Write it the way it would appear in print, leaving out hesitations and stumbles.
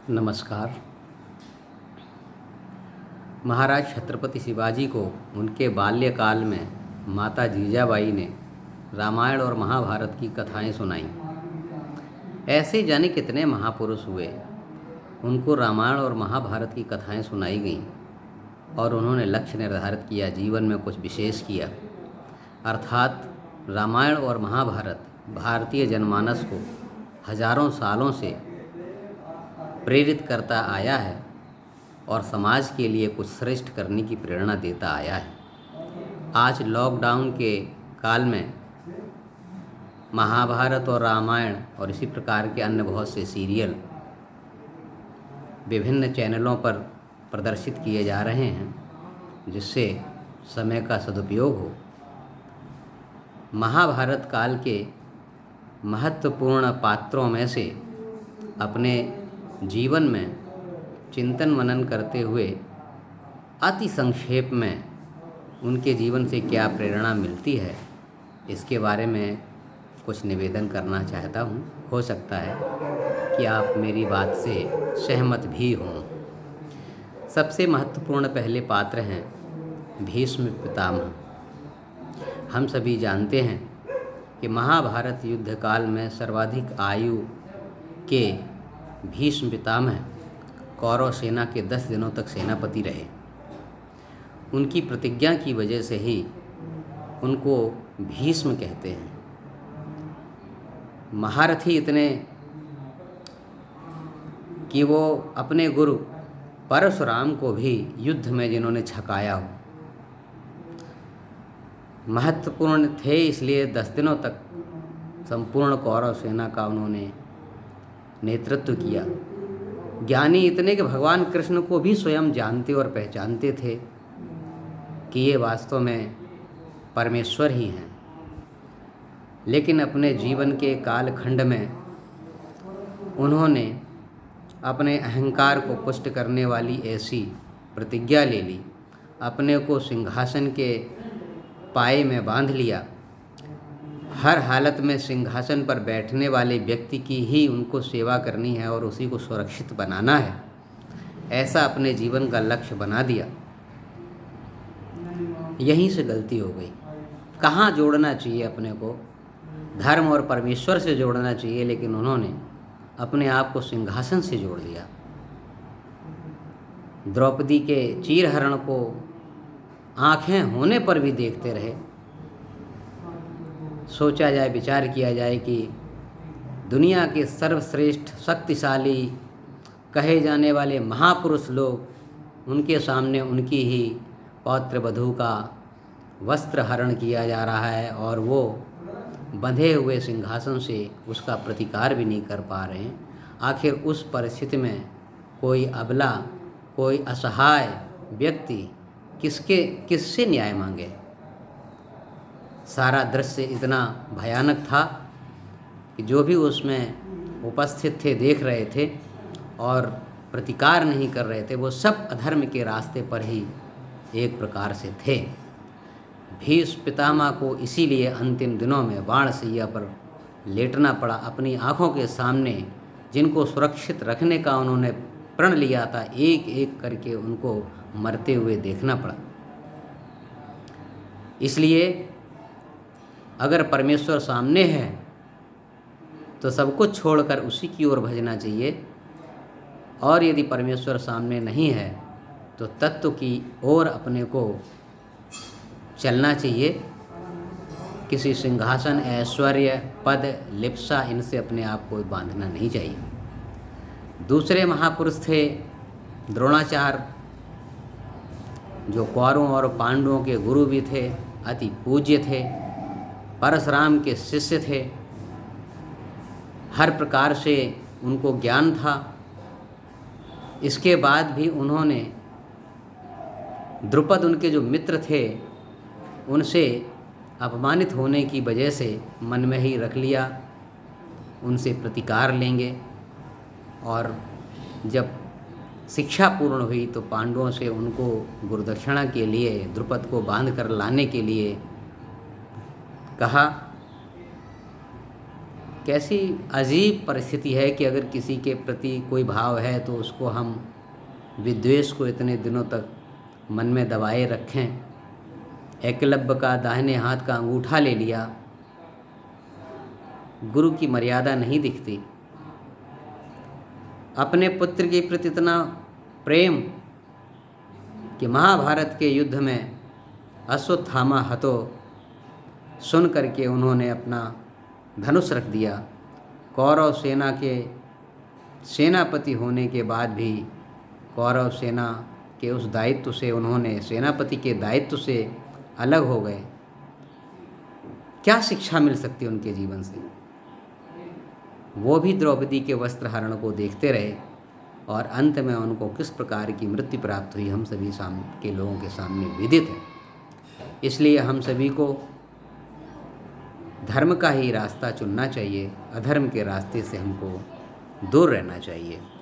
नमस्कार। महाराज छत्रपति शिवाजी को उनके बाल्यकाल में माता जीजाबाई ने रामायण और महाभारत की कथाएं सुनाईं। ऐसे जाने कितने महापुरुष हुए, उनको रामायण और महाभारत की कथाएं सुनाई गईं और उन्होंने लक्ष्य निर्धारित किया, जीवन में कुछ विशेष किया। अर्थात रामायण और महाभारत भारतीय जनमानस को हजारों सालों से प्रेरित करता आया है और समाज के लिए कुछ श्रेष्ठ करने की प्रेरणा देता आया है। आज लॉकडाउन के काल में महाभारत और रामायण और इसी प्रकार के अन्य बहुत से सीरियल विभिन्न चैनलों पर प्रदर्शित किए जा रहे हैं, जिससे समय का सदुपयोग हो। महाभारत काल के महत्वपूर्ण पात्रों में से अपने जीवन में चिंतन मनन करते हुए अति संक्षेप में उनके जीवन से क्या प्रेरणा मिलती है, इसके बारे में कुछ निवेदन करना चाहता हूँ। हो सकता है कि आप मेरी बात से सहमत भी हों। सबसे महत्वपूर्ण पहले पात्र हैं भीष्म पितामह। हम सभी जानते हैं कि महाभारत युद्ध काल में सर्वाधिक आयु के भीष्म पितामह कौरव सेना के 10 दिनों तक सेनापति रहे। उनकी प्रतिज्ञा की वजह से ही उनको भीष्म कहते हैं। महारथी इतने कि वो अपने गुरु परशुराम को भी युद्ध में जिन्होंने छकाया हो, महत्वपूर्ण थे। इसलिए 10 दिनों तक संपूर्ण कौरव सेना का उन्होंने नेतृत्व किया। ज्ञानी इतने कि भगवान कृष्ण को भी स्वयं जानते और पहचानते थे कि ये वास्तव में परमेश्वर ही हैं। लेकिन अपने जीवन के कालखंड में उन्होंने अपने अहंकार को पुष्ट करने वाली ऐसी प्रतिज्ञा ले ली, अपने को सिंहासन के पाए में बांध लिया। हर हालत में सिंहासन पर बैठने वाले व्यक्ति की ही उनको सेवा करनी है और उसी को सुरक्षित बनाना है, ऐसा अपने जीवन का लक्ष्य बना दिया। यहीं से गलती हो गई। कहाँ जोड़ना चाहिए अपने को, धर्म और परमेश्वर से जोड़ना चाहिए, लेकिन उन्होंने अपने आप को सिंहासन से जोड़ दिया। द्रौपदी के चीरहरण को आँखें होने पर भी देखते रहे। सोचा जाए, विचार किया जाए कि दुनिया के सर्वश्रेष्ठ शक्तिशाली कहे जाने वाले महापुरुष लोग, उनके सामने उनकी ही पौत्र वधू का वस्त्र हरण किया जा रहा है और वो बंधे हुए सिंहासन से उसका प्रतिकार भी नहीं कर पा रहे हैं। आखिर उस परिस्थिति में कोई अबला, कोई असहाय व्यक्ति किससे न्याय मांगे। सारा दृश्य इतना भयानक था कि जो भी उसमें उपस्थित थे, देख रहे थे और प्रतिकार नहीं कर रहे थे, वो सब अधर्म के रास्ते पर ही एक प्रकार से थे। भीष्म पितामह को इसीलिए अंतिम दिनों में बाणशैया पर लेटना पड़ा। अपनी आँखों के सामने जिनको सुरक्षित रखने का उन्होंने प्रण लिया था, एक एक करके उनको मरते हुए देखना पड़ा। इसलिए अगर परमेश्वर सामने है तो सब कुछ छोड़कर उसी की ओर भजना चाहिए, और यदि परमेश्वर सामने नहीं है तो तत्व की ओर अपने को चलना चाहिए। किसी सिंहासन, ऐश्वर्य, पद, लिप्सा, इनसे अपने आप को बांधना नहीं चाहिए। दूसरे महापुरुष थे द्रोणाचार्य, जो कौरवों और पांडवों के गुरु भी थे, अति पूज्य थे, परशुराम के शिष्य थे। हर प्रकार से उनको ज्ञान था। इसके बाद भी उन्होंने द्रुपद, उनके जो मित्र थे, उनसे अपमानित होने की वजह से मन में ही रख लिया उनसे प्रतिकार लेंगे। और जब शिक्षा पूर्ण हुई तो पांडवों से उनको गुरुदक्षिणा के लिए द्रुपद को बांध कर लाने के लिए कहा। कैसी अजीब परिस्थिति है कि अगर किसी के प्रति कोई भाव है तो उसको हम विद्वेष को इतने दिनों तक मन में दबाए रखें। एकलव्य का दाहिने हाथ का अंगूठा ले लिया, गुरु की मर्यादा नहीं दिखती। अपने पुत्र के प्रति इतना प्रेम कि महाभारत के युद्ध में अश्वत्थामा हतो सुन करके उन्होंने अपना धनुष रख दिया। कौरव सेना के सेनापति होने के बाद भी कौरव सेना के उस दायित्व से उन्होंने सेनापति के दायित्व से अलग हो गए। क्या शिक्षा मिल सकती उनके जीवन से? वो भी द्रौपदी के वस्त्रहरण को देखते रहे और अंत में उनको किस प्रकार की मृत्यु प्राप्त हुई हम सभी के लोगों के सामने विदित है। इसलिए हम सभी को धर्म का ही रास्ता चुनना चाहिए, अधर्म के रास्ते से हमको दूर रहना चाहिए।